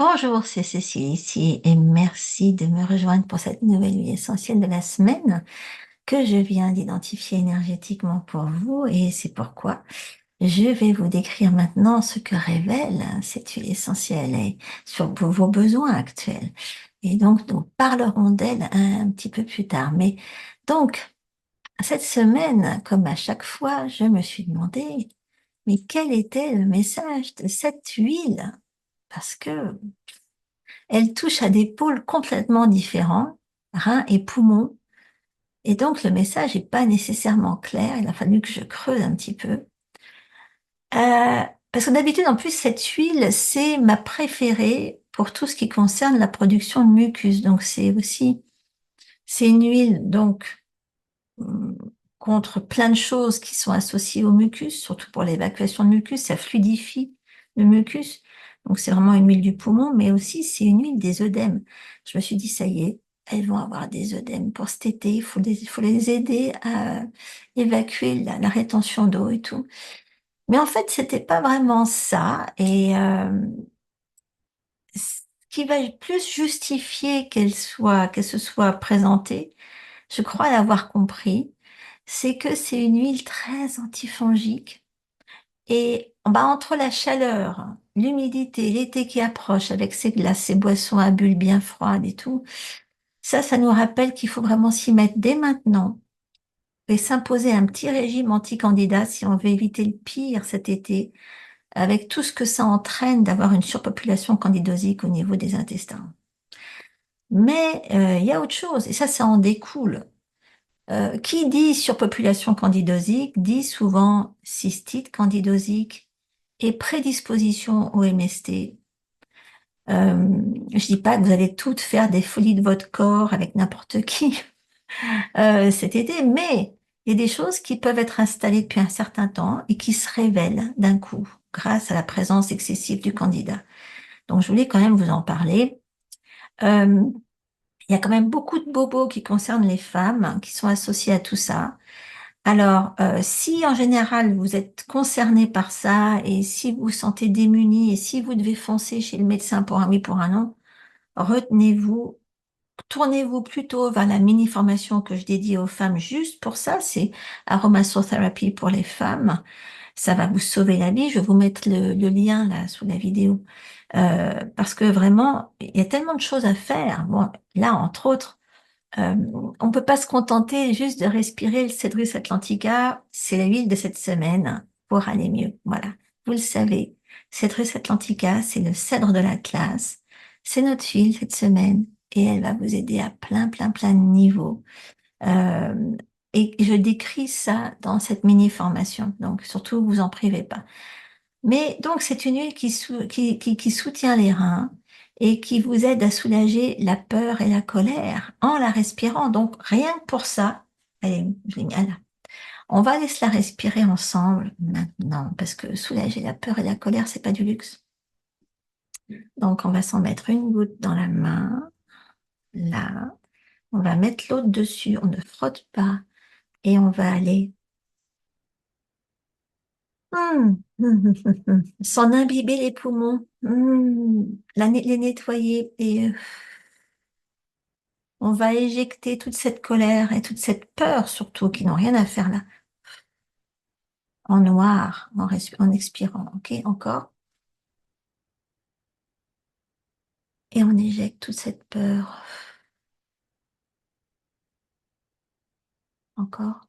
Bonjour, c'est Cécile ici et merci de me rejoindre pour cette nouvelle huile essentielle de la semaine que je viens d'identifier énergétiquement pour vous et c'est pourquoi je vais vous décrire maintenant ce que révèle cette huile essentielle et sur vos besoins actuels. Et donc, nous parlerons d'elle un petit peu plus tard. Mais donc, cette semaine, comme à chaque fois, je me suis demandé, mais quel était le message de cette huile? Parce que elle touche à des pôles complètement différents, reins et poumons, et donc le message n'est pas nécessairement clair. Il a fallu que je creuse un petit peu. Parce que d'habitude, en plus, cette huile, c'est ma préférée pour tout ce qui concerne la production de mucus. Donc c'est une huile donc hum, contre plein de choses qui sont associées au mucus, surtout pour l'évacuation de mucus, ça fluidifie le mucus. Donc c'est vraiment une huile du poumon, mais aussi c'est une huile des œdèmes. Je me suis dit, ça y est, elles vont avoir des œdèmes pour cet été, il faut les aider à évacuer la rétention d'eau et tout. Mais en fait, c'était pas vraiment ça. Et ce qui va plus justifier qu'elle se soit présentée, je crois l'avoir compris, c'est que c'est une huile très antifongique. Et bah, entre la chaleur, l'humidité, l'été qui approche avec ses glaces, ses boissons à bulles bien froides et tout, ça nous rappelle qu'il faut vraiment s'y mettre dès maintenant et s'imposer un petit régime anti-candidat si on veut éviter le pire cet été, avec tout ce que ça entraîne d'avoir une surpopulation candidosique au niveau des intestins. Mais il y a autre chose, et ça en découle. Qui dit surpopulation candidosique dit souvent cystite candidosique et prédisposition au MST. Je dis pas que vous allez toutes faire des folies de votre corps avec n'importe qui cet été, mais il y a des choses qui peuvent être installées depuis un certain temps et qui se révèlent d'un coup grâce à la présence excessive du candidat. Donc je voulais quand même vous en parler. Euh, il y a quand même beaucoup de bobos qui concernent les femmes qui sont associés à tout ça. Alors, si en général vous êtes concerné par ça et si vous vous sentez démuni et si vous devez foncer chez le médecin pour un oui, pour un non, retenez-vous, tournez-vous plutôt vers la mini-formation que je dédie aux femmes juste pour ça, c'est Aromasothérapie pour les femmes. Ça va vous sauver la vie. Je vais vous mettre le lien là sous la vidéo. Parce que vraiment, il y a tellement de choses à faire. Bon, là, entre autres, euh, on ne peut pas se contenter juste de respirer le Cedrus atlantica, c'est la huile de cette semaine pour aller mieux. Voilà, vous le savez, Cedrus atlantica, c'est le cèdre de l'Atlas, c'est notre huile cette semaine et elle va vous aider à plein de niveaux. Euh, et je décris ça dans cette mini-formation, donc surtout vous en privez pas. Mais donc, c'est une huile qui soutient les reins et qui vous aide à soulager la peur et la colère en la respirant. Donc, rien que pour ça, elle est géniale. On va aller se la respirer ensemble maintenant parce que soulager la peur et la colère, c'est pas du luxe. Donc, on va s'en mettre une goutte dans la main, là. On va mettre l'autre dessus, on ne frotte pas et on va aller s'en imbiber les poumons, les nettoyer et on va éjecter toute cette colère et toute cette peur surtout qui n'ont rien à faire là, en noir, en expirant. Ok, encore. Et on éjecte toute cette peur. Encore.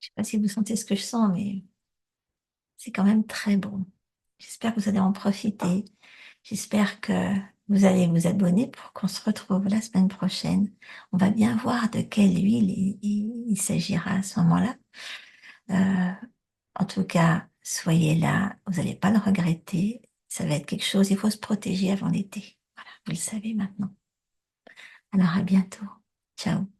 Je sais pas si vous sentez ce que je sens, mais c'est quand même très bon. J'espère que vous allez en profiter. J'espère que vous allez vous abonner pour qu'on se retrouve la semaine prochaine. On va bien voir de quelle huile il s'agira à ce moment-là. Euh, En tout cas, soyez là, vous n'allez pas le regretter. Ça va être quelque chose, il faut se protéger avant l'été. Voilà, vous le savez maintenant. Alors à bientôt. Ciao.